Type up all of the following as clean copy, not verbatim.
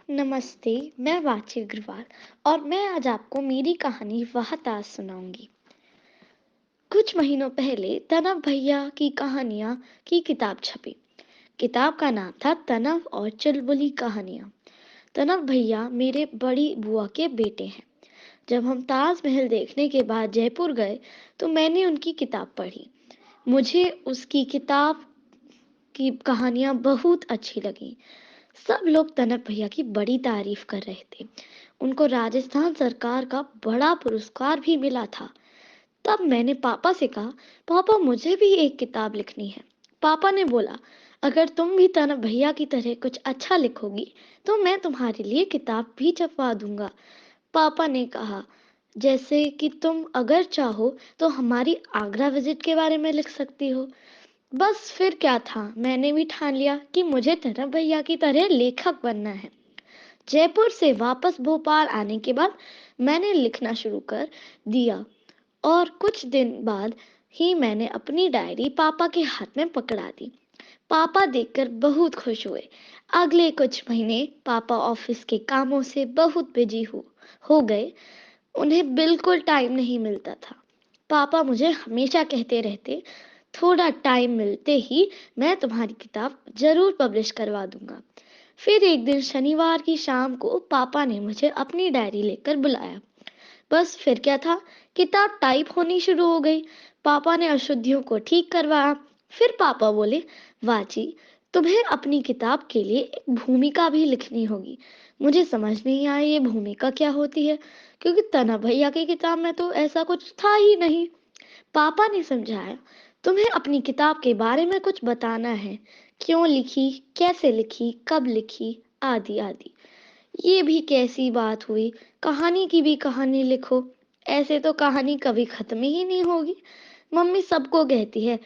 नमस्ते, मैं वाची अग्रवाल और मैं आज आपको मेरी कहानी वह ताज सुनाऊंगी। कुछ महीनों पहले तनव भैया की कहानियां की किताब छपी। किताब का नाम था तनव और चुलबुली कहानियां। तनव भैया मेरे बड़ी बुआ के बेटे हैं। जब हम ताजमहल देखने के बाद जयपुर गए तो मैंने उनकी किताब पढ़ी। मुझे उसकी किताब की कहानियां बहुत अच्छी लगी। सब लोग तनव भैया की बड़ी तारीफ कर रहे थे। उनको राजस्थान सरकार का बड़ा पुरस्कार भी मिला था। तब मैंने पापा से कहा, पापा मुझे भी एक किताब लिखनी है। पापा ने बोला, अगर तुम भी तनव भैया की तरह कुछ अच्छा लिखोगी तो मैं तुम्हारे लिए किताब भी छपवा दूंगा। पापा ने कहा, जैसे कि तुम अगर चाहो तो हमारी आगरा विजिट के बारे में लिख सकती हो। बस फिर क्या था, मैंने भी ठान लिया कि मुझे तनव भैया की तरह लेखक बनना है। जयपुर से वापस भोपाल आने के बाद मैंने लिखना शुरू कर दिया और कुछ दिन बाद ही मैंने अपनी डायरी पापा के हाथ में पकड़ा दी। पापा देखकर बहुत खुश हुए। अगले कुछ महीने पापा ऑफिस के कामों से बहुत बिजी हो गए। उन्हें बिल्कुल टाइम नहीं मिलता था। पापा मुझे हमेशा कहते रहते, थोड़ा टाइम मिलते ही मैं तुम्हारी किताब जरूर पब्लिश करवा दूंगा। फिर एक दिन शनिवार की शाम को पापा ने मुझे अपनी डायरी लेकर बुलाया। बस फिर क्या था, किताब टाइप होनी शुरू हो गई। पापा ने अशुद्धियों को ठीक करवाया। फिर पापा बोले, वाची, तुम्हें अपनी किताब के लिए एक भूमिका भी लिखनी होगी। मुझे समझ नहीं आया ये भूमिका क्या होती है, क्योंकि तना भैया की किताब में तो ऐसा कुछ था ही नहीं। पापा ने समझाया, तुम्हें अपनी किताब के बारे में कुछ बताना है, क्यों लिखी, कैसे लिखी, कब लिखी, आदि आदि। ये भी कैसी बात हुई, कहानी की भी कहानी लिखो। ऐसे तो कहानी कभी खत्म ही नहीं होगी। मम्मी सबको कहती है,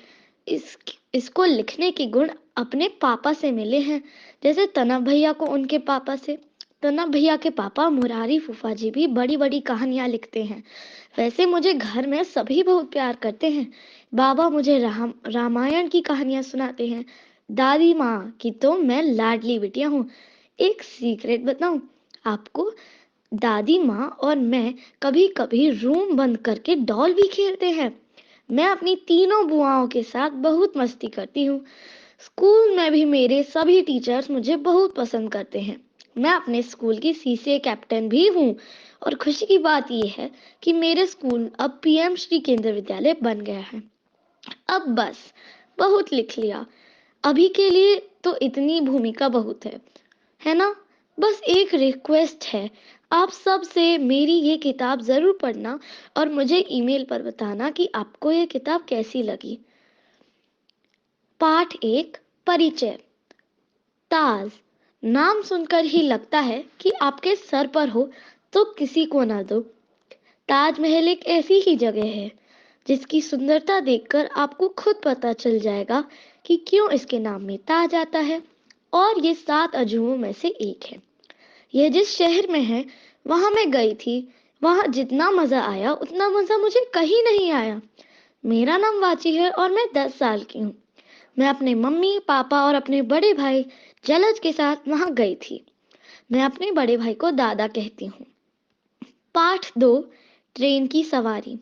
इस इसको लिखने के गुण अपने पापा से मिले हैं, जैसे तनव भैया को उनके पापा से। तनव भैया के पापा मुरारी फूफा जी भी बड़ी बड़ी कहानियां लिखते हैं। वैसे मुझे घर में सभी बहुत प्यार करते हैं। बाबा मुझे रामायण की कहानियां सुनाते हैं। दादी माँ की तो मैं लाडली बिटिया हूँ। एक सीक्रेट बताऊं आपको, दादी माँ और मैं कभी कभी रूम बंद करके डॉल भी खेलते हैं। मैं अपनी तीनों बुआओं के साथ बहुत मस्ती करती हूँ। स्कूल में भी मेरे सभी टीचर्स मुझे बहुत पसंद करते हैं। मैं अपने स्कूल की सीसीए कैप्टन भी हूँ। और खुशी की बात यह है कि मेरे स्कूल अब पीएम श्री केंद्रीय विद्यालय बन गया है। अब बस बहुत लिख लिया। अभी के लिए तो इतनी भूमिका बहुत है ना? बस एक रिक्वेस्ट है, आप सब से मेरी ये किताब जरूर पढ़ना और मुझे ईमेल पर बताना कि आपको ये किताब कैसी लगी। पाठ एक, परिचय। ताज, नाम सुनकर ही लगता है कि आपके सर पर हो तो किसी को ना दो। ताजमहल एक ऐसी ही जगह है जिसकी सुंदरता देखकर आपको खुद पता चल जाएगा कि क्यों इसके नाम में ताज आता है। और ये 7 अजूबों में से एक है। यह जिस शहर में है वहां मैं गई थी, वहां जितना मजा आया उतना मजा मुझे कहीं नहीं आया। मेरा नाम वाची है और मैं 10 साल की हूँ। मैं अपने मम्मी पापा और अपने बड़े भाई जलज के साथ वहां गई थी। मैं अपने बड़े भाई को दादा कहती हूँ। पाठ दो, ट्रेन की सवारी।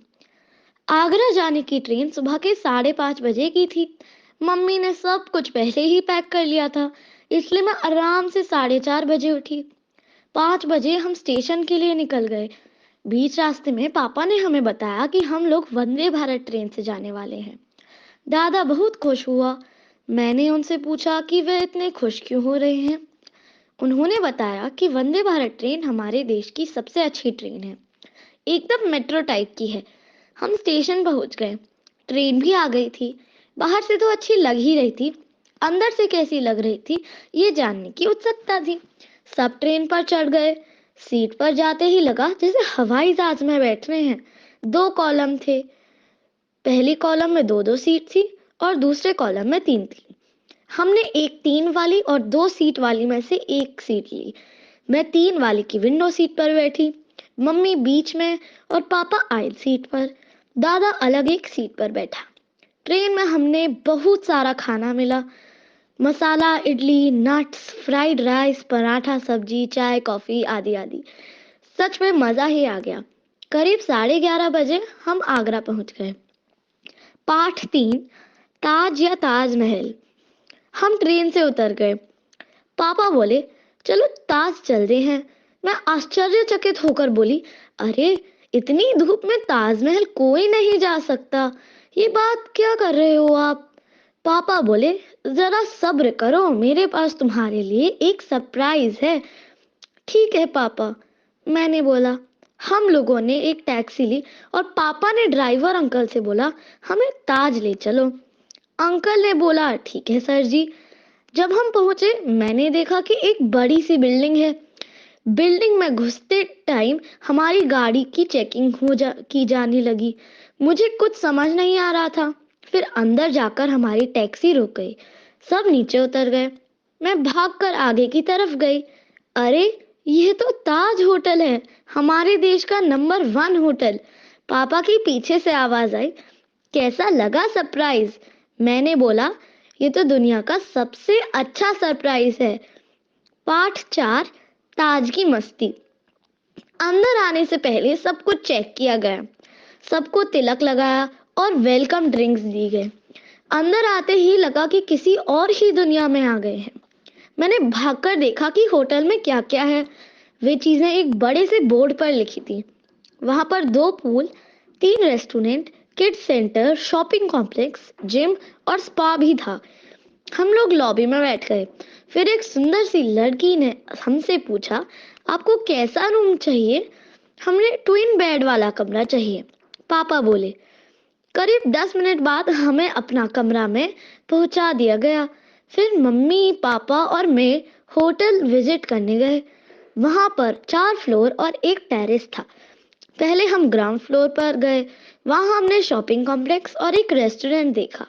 आगरा जाने की ट्रेन सुबह के 5:30 बजे की थी। मम्मी ने सब कुछ पहले ही पैक कर लिया था, इसलिए मैं आराम से 4:30 बजे उठी। 5 बजे हम स्टेशन के लिए निकल गए। बीच रास्ते में पापा ने हमें बताया कि हम लोग वंदे भारत ट्रेन से जाने वाले हैं। दादा बहुत खुश हुआ। मैंने उनसे पूछा कि वे इतने खुश क्यों हो रहे हैं। उन्होंने बताया कि वंदे भारत ट्रेन हमारे देश की सबसे अच्छी ट्रेन है, एकदम मेट्रो टाइप की है। हम स्टेशन पहुंच गए। ट्रेन भी आ गई थी। बाहर से तो अच्छी लग ही रही थी, अंदर से कैसी लग रही थी ये जानने की उत्सुकता थी। सब ट्रेन पर चढ़ गए। सीट पर जाते ही लगा जैसे हवाई जहाज में बैठ रहे हैं। 2 कॉलम थे। पहली कॉलम में दो दो सीट थी और दूसरे कॉलम में तीन थी। हमने एक 3 वाली और 2 सीट वाली में से एक सीट ली। मैं 3 वाली की विंडो सीट पर बैठी, मम्मी बीच में और पापा आइल सीट पर। दादा अलग एक सीट पर बैठा। ट्रेन में हमने बहुत सारा खाना मिला। Masala idli, nuts, fried rice, paratha, सब्जी, चाय, कॉफी आदि आदि। सच में मजा ही आ गया। करीब 11:30 बजे हम आगरा पहुंच गए। पाठ 3, ताज या ताजमहल। हम ट्रेन से उतर गए। पापा बोले, चलो ताज चलते हैं। मैं आश्चर्यचकित होकर बोली, अरे इतनी धूप में ताजमहल कोई नहीं जा सकता। ये बात क्या कर रहे हो आप? पापा बोले, जरा सब्र करो, मेरे पास तुम्हारे लिए एक सरप्राइज है। ठीक है पापा, मैंने बोला। हम लोगों ने एक टैक्सी ली और पापा ने ड्राइवर अंकल से बोला, हमें ताज ले चलो। अंकल ने बोला, ठीक है सर जी। जब हम पहुंचे मैंने देखा कि एक बड़ी सी बिल्डिंग है। बिल्डिंग में घुसते टाइम हमारी गाड़ी की चेकिंग की जाने लगी। मुझे कुछ समझ नहीं आ रहा था। फिर अंदर जाकर हमारी टैक्सी रुक गई। सब नीचे उतर गए। मैं भागकर आगे की तरफ गई। अरे यह तो ताज होटल है, हमारे देश का नंबर 1 होटल। पापा की पीछे से आवाज आई, कैसा लगा सरप्राइज? मैंने बोला, ये तो दुनिया का सबसे अच्छा सरप्राइज है। पाठ 4, ताज की मस्ती। अंदर आने से पहले सब कुछ चेक किया गया। सबको तिलक लगाया और वेलकम ड्रिंक्स दी गए। अंदर आते ही लगा कि किसी और ही दुनिया में आ गए हैं। मैंने भागकर देखा कि होटल में क्या क्या है। वे चीजें एक बड़े से बोर्ड पर लिखी थी। वहां पर 2 pool, 3 restaurant, kids centre, shopping complex, gym और स्पा भी था। हम लोग लॉबी में बैठ गए। फिर एक सुंदर सी लड़की ने हमसे पूछा, आपको कैसा रूम चाहिए? हमने ट्विन बेड वाला कमरा चाहिए। पापा बोले। करीब 10 मिनट बाद हमें अपना कमरा में पहुंचा दिया गया। फिर मम्मी, पापा और मैं होटल विजिट करने गए। वहां पर 4 फ्लोर और एक टेरेस था। पहले हम ग्राउंड फ्लोर पर गए। वहां हमने शॉपिंग कॉम्प्लेक्स और एक रेस्टोरेंट देखा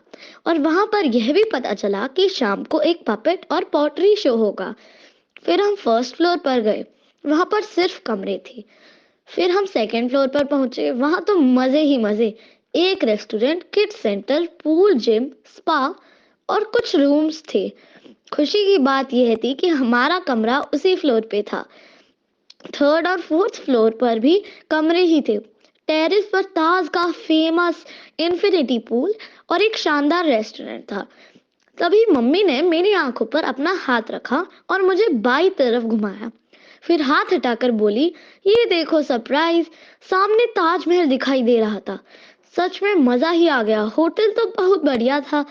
और वहां पर यह भी पता चला कि शाम को एक पपेट और पॉटरी शो होगा। फिर हम फर्स्ट फ्लोर पर गए। वहां पर सिर्फ कमरे थे। फिर हम सेकंड फ्लोर पर पहुंचे। वहां तो मजे ही मजे। एक restaurant, kids centre, pool, gym, spa और कुछ रूम्स थे। खुशी की बात यह थी कि हमारा कमरा उसी फ्लोर पे था। थर्ड और फोर्थ फ्लोर पर भी कमरे ही थे। टेरेस पर ताज का फेमस इन्फिनिटी पूल और एक शानदार रेस्टोरेंट था। तभी मम्मी ने मेरी आंखों पर अपना हाथ रखा और मुझे बाई तरफ घुमाया। फिर हाथ हटाकर बोली, ये देखो सरप्राइज। सामने ताजमहल दिखाई दे रहा था। सच में मजा ही आ गया। होटल तो बहुत बढ़िया था।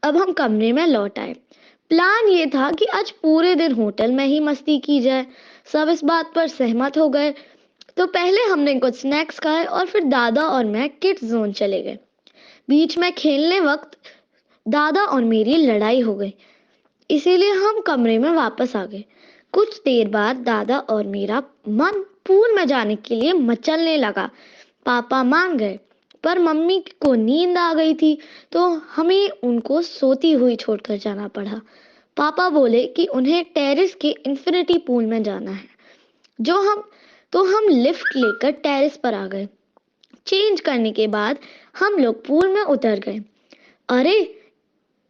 अब हम कमरे में लौट आए। प्लान ये था कि आज पूरे दिन होटल में ही मस्ती की जाए। सब इस बात पर सहमत हो गए। तो पहले हमने कुछ स्नैक्स खाए और फिर दादा और मैं किड्स जोन चले गए। बीच में खेलने वक्त दादा और मेरी लड़ाई हो गई, इसीलिए हम कमरे में वापस आ गए। कुछ देर बाद दादा और मेरा मन पूल में जाने के लिए मचलने लगा। पापा मान गए, पर मम्मी को नींद आ गई थी, तो हमें उनको सोती हुई छोड़कर जाना पड़ा। पापा बोले कि उन्हें टेरेस के इन्फिनिटी पूल में जाना है। जो हम तो हम लिफ्ट लेकर टेरेस पर आ गए। चेंज करने के बाद हम लोग पूल में उतर गए। अरे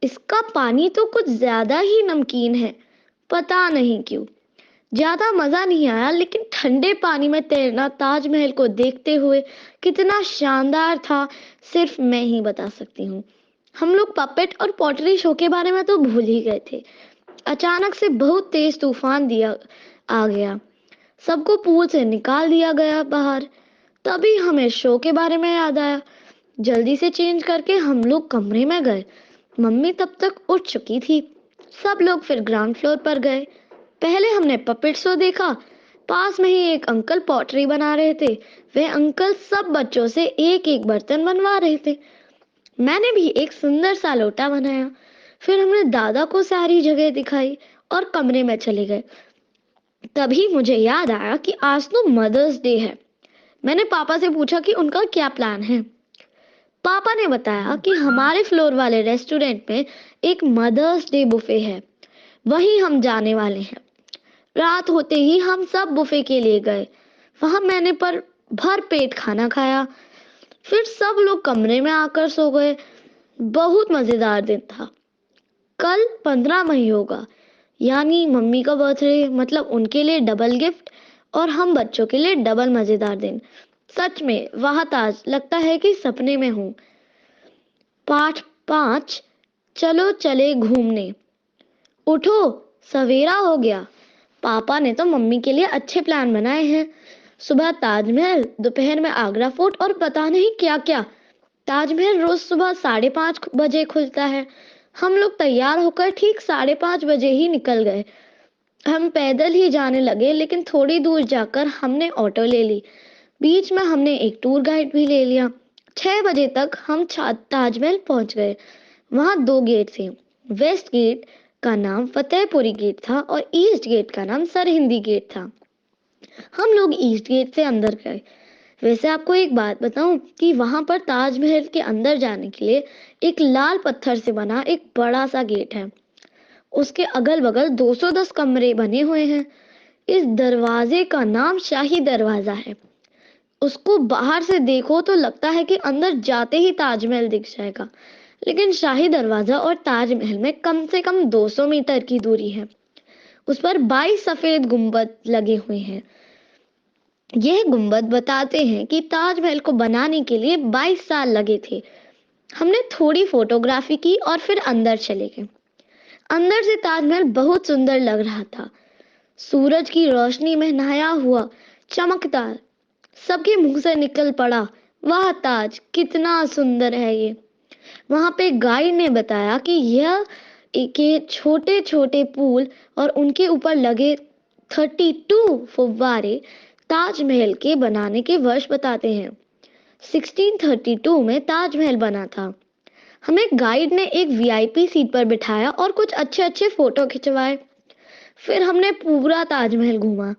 इसका पानी तो कुछ ज्यादा ही नमकीन है, पता नहीं क्यों। ज्यादा मजा नहीं आया, लेकिन ठंडे पानी में तैरना ताजमहल को देखते हुए कितना शानदार था, सिर्फ मैं ही बता सकती हूँ। हम लोग पपेट और पॉटरी शो के बारे में तो भूल ही गए थे। अचानक से बहुत तेज तूफान दिया आ गया। सबको पूल से निकाल दिया गया बाहर। तभी हमें शो के बारे में याद आया। जल्दी से चेंज करके हम लोग कमरे में गए। मम्मी तब तक उठ चुकी थी। सब लोग फिर ग्राउंड फ्लोर पर गए। पहले हमने पपेट शो देखा। पास में ही एक अंकल पॉटरी बना रहे थे। वे अंकल सब बच्चों से एक एक बर्तन बनवा रहे थे। मैंने भी एक सुंदर सा लोटा बनाया। फिर हमने दादा को सारी जगह दिखाई और कमरे में चले गए। तभी मुझे याद आया कि आज तो मदर्स डे है। मैंने पापा से पूछा कि उनका क्या प्लान है। पापा ने बताया कि हमारे फ्लोर वाले रेस्टोरेंट में एक मदर्स डे बुफे है, वहीं हम जाने वाले हैं। रात होते ही हम सब बुफे के लिए गए। वहां मैंने पर भर पेट खाना खाया। फिर सब लोग कमरे में आकर सो गए। बहुत मजेदार दिन था। कल 15 मई होगा, यानी मम्मी का बर्थडे, मतलब उनके लिए डबल गिफ्ट और हम बच्चों के लिए डबल मजेदार दिन। सच में वह ताज लगता है कि सपने में हूँ। पाठ 5, चलो चले घूमने। उठो, सवेरा हो गया। पापा ने तो मम्मी के लिए अच्छे प्लान बनाए हैं। सुबह ताजमहल, दोपहर में आगरा फोर्ट और पता नहीं क्या क्या। ताजमहल रोज सुबह 5:30 बजे खुलता है। हम लोग तैयार होकर ठीक 5:30 बजे ही निकल गए। हम पैदल ही जाने लगे, लेकिन थोड़ी दूर जाकर हमने ऑटो ले ली। बीच में हमने एक टूर गाइड भी ले लिया। 6 बजे तक हम ताजमहल पहुंच गए। वहां दो गेट थे। वेस्ट गेट का नाम फतेहपुरी गेट था और ईस्ट गेट का नाम सरहिंदी गेट था। हम लोग ईस्ट गेट से अंदर गए। वैसे आपको एक बात बताऊं कि वहां पर ताजमहल के अंदर जाने के लिए एक लाल पत्थर से बना एक बड़ा सा गेट है। उसके अगल बगल 210 कमरे बने हुए हैं। इस दरवाजे का नाम शाही दरवाजा है। उसको बाहर से देखो तो लगता है कि अंदर जाते ही ताजमहल दिख जाएगा, लेकिन शाही दरवाजा और ताजमहल में कम से कम 200 मीटर की दूरी है। उस पर 22 सफेद गुंबद लगे हुए हैं। यह गुंबद बताते हैं कि ताजमहल को बनाने के लिए 22 साल लगे थे। हमने थोड़ी फोटोग्राफी की और फिर अंदर चले गए। अंदर से ताजमहल बहुत सुंदर लग रहा था। सूरज की रोशनी में नहाया हुआ, चमकदार। सबके मुंह से निकल पड़ा, वाह ताज कितना सुंदर है ये। वहां पे गाइड ने बताया कि यह के छोटे छोटे पुल और उनके ऊपर लगे 32 फव्वारे ताजमहल के बनाने के वर्ष बताते हैं। 1632 में ताजमहल बना था। हमें गाइड ने एक वीआईपी सीट पर बिठाया और कुछ अच्छे अच्छे फोटो खिंचवाए। फिर हमने पूरा ताजमहल घूमा।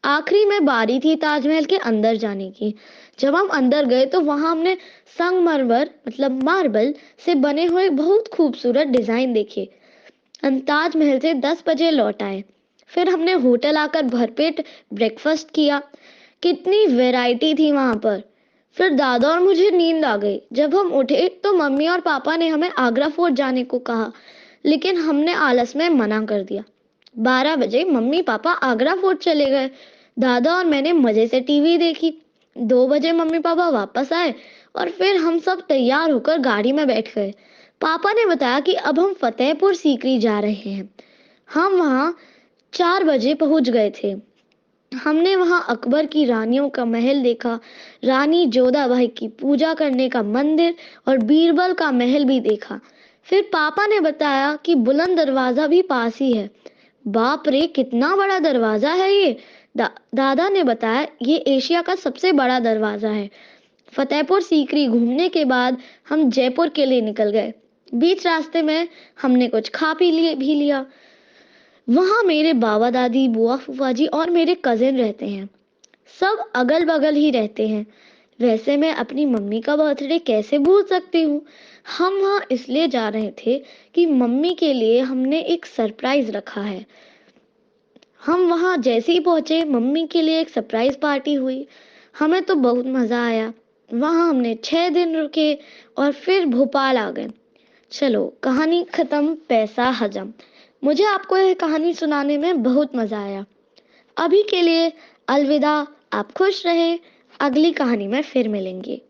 आखिरी में बारी थी ताजमहल के अंदर जाने की। जब हम अंदर गए तो वहां हमने संगमरमर मतलब मार्बल से बने हुए बहुत खूबसूरत डिजाइन देखे। हम ताजमहल से 10 बजे लौट आए। फिर हमने होटल आकर भरपेट ब्रेकफास्ट किया। कितनी वैरायटी थी वहां पर। फिर दादा और मुझे नींद आ गई। जब हम उठे तो मम्मी और पापा ने हमें आगरा फोर्ट जाने को कहा, लेकिन हमने आलस में मना कर दिया। 12 बजे मम्मी पापा आगरा फोर्ट चले गए। दादा और मैंने मजे से टीवी देखी। 2 बजे मम्मी पापा वापस आए और फिर हम सब तैयार होकर गाड़ी में बैठ गए। पापा ने बताया कि अब हम फतेहपुर सीकरी जा रहे हैं। हम वहां 4 बजे पहुंच गए थे। हमने वहां अकबर की रानियों का महल देखा, रानी जोधाबाई की पूजा करने का मंदिर और बीरबल का महल भी देखा। फिर पापा ने बताया कि बुलंद दरवाजा भी पास ही है। बाप रे कितना बड़ा दरवाजा है ये। दादा ने बताया ये एशिया का सबसे बड़ा दरवाजा है। फतेहपुर सीकरी घूमने के बाद हम जयपुर के लिए निकल गए। बीच रास्ते में हमने कुछ खा पी लिए भी लिया। वहां मेरे बाबा दादी, बुआ फूफा जी और मेरे कजिन रहते हैं। सब अगल बगल ही रहते हैं। वैसे मैं अपनी मम्मी का बर्थडे कैसे भूल सकती हूँ। हम वहाँ इसलिए जा रहे थे कि मम्मी के लिए हमने एक सरप्राइज रखा है। हम वहाँ जैसे ही पहुंचे मम्मी के लिए एक सरप्राइज पार्टी हुई। हमें तो बहुत मजा आया। वहाँ हमने 6 दिन रुके और फिर भोपाल आ गए। चलो कहानी खत्म, पैसा हजम। मुझे आपको यह कहानी सुनाने में बहुत मजा आया। अभी के लिए अलविदा। आप खुश रहे। अगली कहानी में फिर मिलेंगे।